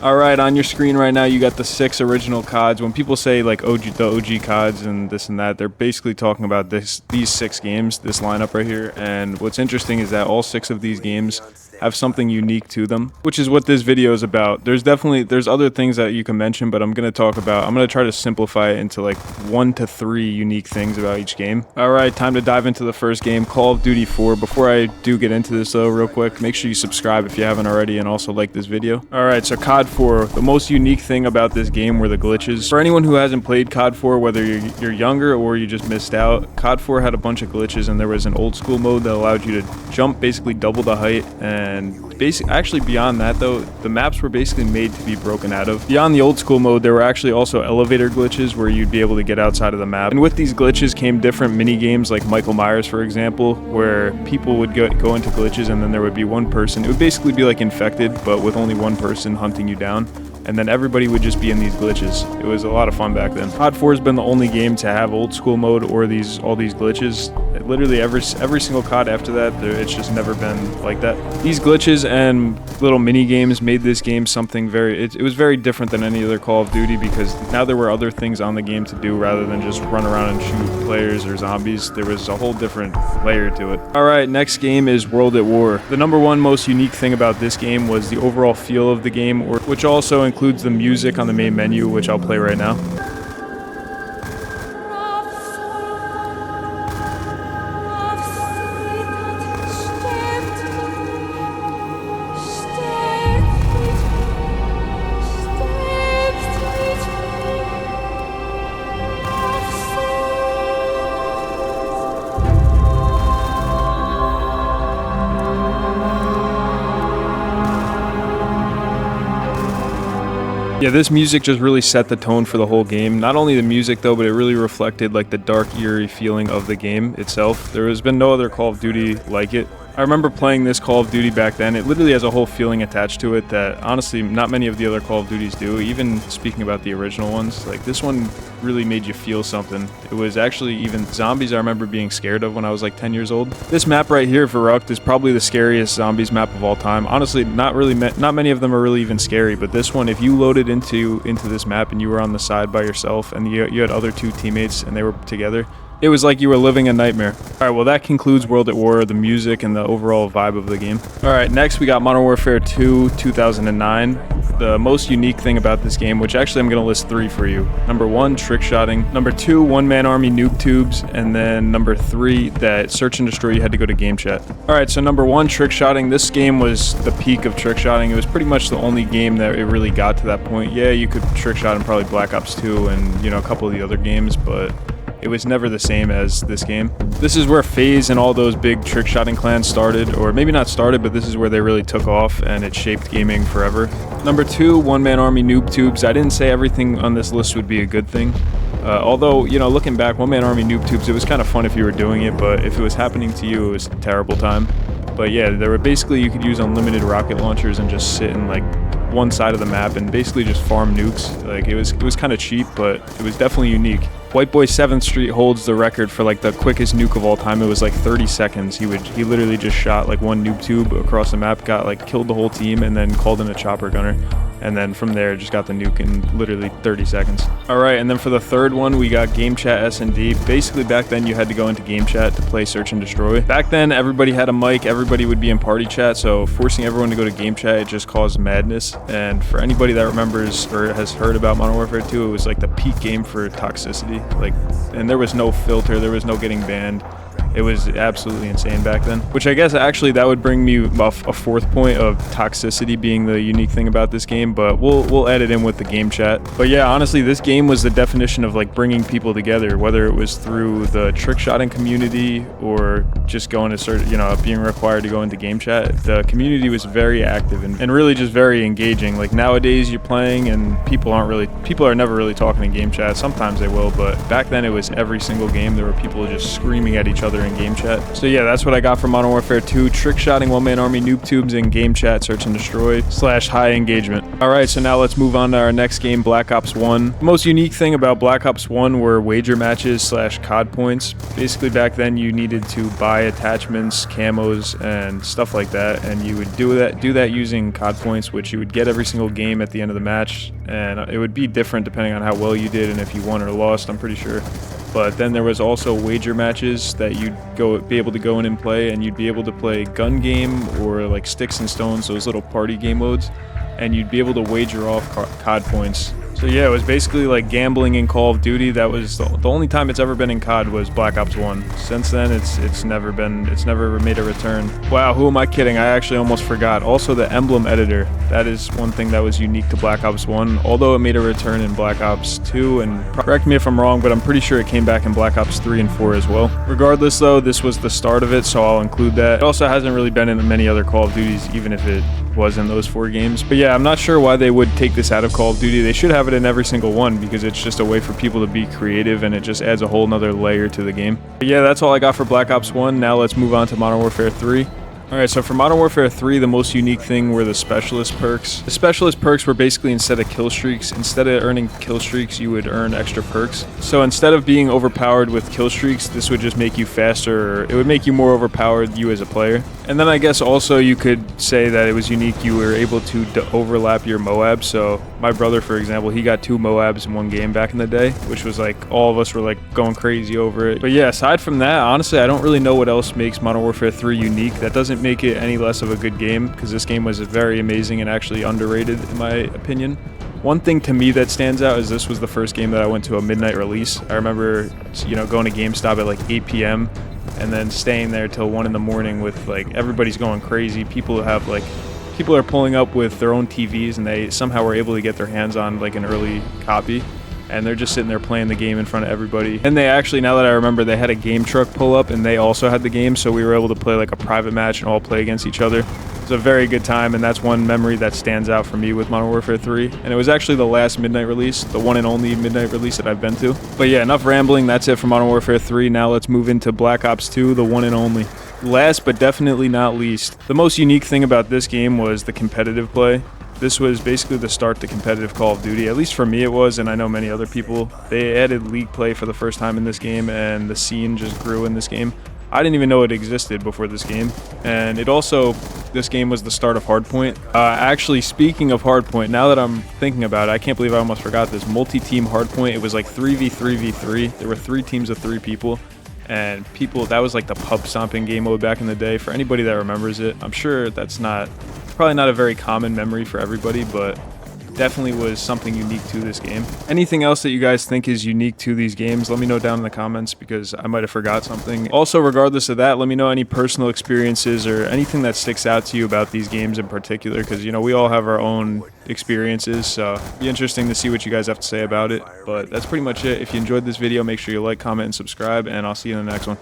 All right, on your screen right now, you got the 6 original CODs. When people say like the OG CODs and this and that, they're basically talking about these 6 games, this lineup right here. And what's interesting is that all 6 of these games have something unique to them, which is what this video is about. There's other things that you can mention, but I'm going to try to simplify it into like 1 to 3 unique things about each game. All right, time to dive into the first game, Call of Duty 4. Before I do get into this though, real quick, make sure you subscribe if you haven't already, and also like this video. All right, so COD 4, the most unique thing about this game were the glitches. For anyone who hasn't played COD 4, whether you're younger or you just missed out, COD 4 had a bunch of glitches, and there was an old school mode that allowed you to jump basically double the height. And actually beyond that though, the maps were basically made to be broken out of. Beyond the old school mode, there were actually also elevator glitches where you'd be able to get outside of the map. And with these glitches came different mini games like Michael Myers, for example, where people would go into glitches and then there would be one person. It would basically be like Infected, but with only one person hunting you down. And then everybody would just be in these glitches. It was a lot of fun back then. COD 4 has been the only game to have old school mode or all these glitches. Literally every single COD after that, it's just never been like that. These glitches and little mini games made this game something it was very different than any other Call of Duty, because now there were other things on the game to do rather than just run around and shoot players or zombies. There was a whole different layer to it. All right, next game is World at War. The #1 most unique thing about this game was the overall feel of the game, which also includes the music on the main menu, which I'll play right now. Yeah, this music just really set the tone for the whole game. Not only the music though, but it really reflected like the dark, eerie feeling of the game itself. There has been no other Call of Duty like it. I remember playing this Call of Duty back then. It literally has a whole feeling attached to it that honestly not many of the other Call of Duties do. Even speaking about the original ones, like this one really made you feel something. It was actually even zombies I remember being scared of when I was like 10 years old. This map right here, Verrucht, is probably the scariest zombies map of all time. Honestly, not many of them are really even scary, but this one, if you loaded into this map and you were on the side by yourself and you had other 2 teammates and they were together, it was like you were living a nightmare. Alright, well that concludes World at War, the music and the overall vibe of the game. Alright, next we got Modern Warfare 2 2009. The most unique thing about this game, which actually I'm going to list 3 for you. #1, trick shotting. #2, one-man army nuke tubes. And then #3, that search and destroy, you had to go to game chat. Alright, so #1, trick shotting. This game was the peak of trick shotting. It was pretty much the only game that it really got to that point. Yeah, you could trick shot in probably Black Ops 2 and, a couple of the other games, but it was never the same as this game. This is where FaZe and all those big trick-shotting clans started, or maybe not started, but this is where they really took off and it shaped gaming forever. #2, one-man army noob tubes. I didn't say everything on this list would be a good thing. Although, looking back, one-man army noob tubes, it was kind of fun if you were doing it, but if it was happening to you, it was a terrible time. But yeah, there were basically, you could use unlimited rocket launchers and just sit in like one side of the map and basically just farm nukes. Like it was kind of cheap, but it was definitely unique. White Boy 7th Street holds the record for like the quickest nuke of all time. It was like 30 seconds. He literally just shot like one noob tube across the map, killed the whole team, and then called in a chopper gunner. And then from there, just got the nuke in literally 30 seconds. All right, and then for the third one, we got Game Chat S&D. Basically, back then, you had to go into Game Chat to play Search and Destroy. Back then, everybody had a mic. Everybody would be in party chat, so forcing everyone to go to Game Chat, it just caused madness. And for anybody that remembers or has heard about Modern Warfare 2, it was like the peak game for toxicity. And there was no filter. There was no getting banned. It was absolutely insane back then, which I guess actually that would bring me a fourth point of toxicity being the unique thing about this game, but we'll add it in with the game chat. But yeah, honestly, this game was the definition of like bringing people together, whether it was through the trick shotting community or just going to search, being required to go into game chat. The community was very active and really just very engaging. Like nowadays you're playing and people are never really talking in game chat. Sometimes they will, but back then it was every single game there were people just screaming at each other other in game chat. So yeah, that's what I got from Modern Warfare 2. Trick-shotting one-man army noob tubes in game chat, search and destroy / high engagement. Alright, so now let's move on to our next game, Black Ops 1. The most unique thing about Black Ops 1 were wager matches / COD points. Basically back then you needed to buy attachments, camos, and stuff like that, and you would do that using COD points, which you would get every single game at the end of the match, and it would be different depending on how well you did and if you won or lost, I'm pretty sure. But then there was also wager matches that you'd be able to go in and play, and you'd be able to play gun game or like sticks and stones, those little party game modes, and you'd be able to wager off COD points. So yeah, it was basically like gambling in Call of Duty. That was the only time it's ever been in COD was Black Ops 1. Since then, it's never made a return. Wow, who am I kidding? I actually almost forgot. Also, the emblem editor. That is one thing that was unique to Black Ops 1, although it made a return in Black Ops 2, and correct me if I'm wrong, but I'm pretty sure it came back in Black Ops 3 and 4 as well. Regardless though, this was the start of it, so I'll include that. It also hasn't really been in many other Call of Duties, even if it was in those 4 games. But yeah, I'm not sure why they would take this out of Call of Duty. They should have it in every single one, because it's just a way for people to be creative, and it just adds a whole nother layer to the game. But yeah, that's all I got for Black Ops 1. Now let's move on to Modern Warfare 3. Alright, so for Modern Warfare 3, the most unique thing were the specialist perks. The specialist perks were basically instead of kill streaks, instead of earning kill streaks, you would earn extra perks. So instead of being overpowered with kill streaks, this would just make you faster, or it would make you more overpowered, you as a player. And then I guess also you could say that it was unique, you were able to overlap your MOABs. So my brother, for example, he got 2 MOABs in one game back in the day, which was like, all of us were like going crazy over it. But yeah, aside from that, honestly, I don't really know what else makes Modern Warfare 3 unique. That doesn't make it any less of a good game, because this game was very amazing and actually underrated in my opinion. One thing to me that stands out is this was the first game that I went to a midnight release. I remember, going to GameStop at like 8 p.m. and then staying there till 1 in the morning with like everybody's going crazy. People are pulling up with their own TVs, and they somehow were able to get their hands on like an early copy. And they're just sitting there playing the game in front of everybody. And they actually, now that I remember, they had a game truck pull up, and they also had the game, so we were able to play like a private match and all play against each other. It was a very good time, and that's one memory that stands out for me with Modern Warfare 3. And it was actually the last midnight release, the one and only midnight release that I've been to. But yeah, enough rambling, that's it for Modern Warfare 3. Now let's move into Black Ops 2, the one and only. Last but definitely not least, the most unique thing about this game was the competitive play. This was basically the start to competitive Call of Duty, at least for me it was, and I know many other people. They added league play for the first time in this game, and the scene just grew in this game. I didn't even know it existed before this game, and this game was the start of Hardpoint. Actually, speaking of Hardpoint, now that I'm thinking about it, I can't believe I almost forgot this. Multi-team Hardpoint, it was like 3v3v3. There were 3 teams of 3 people. And that was like the pub stomping game mode back in the day. For anybody that remembers it, I'm sure that's probably not a very common memory for everybody, but definitely was something unique to this game. Anything else that you guys think is unique to these games, let me know down in the comments, because I might have forgot something. Also, regardless of that, let me know any personal experiences or anything that sticks out to you about these games in particular, because we all have our own experiences, so it'd be interesting to see what you guys have to say about it. But that's pretty much it. If you enjoyed this video, make sure you like, comment, and subscribe, and I'll see you in the next one.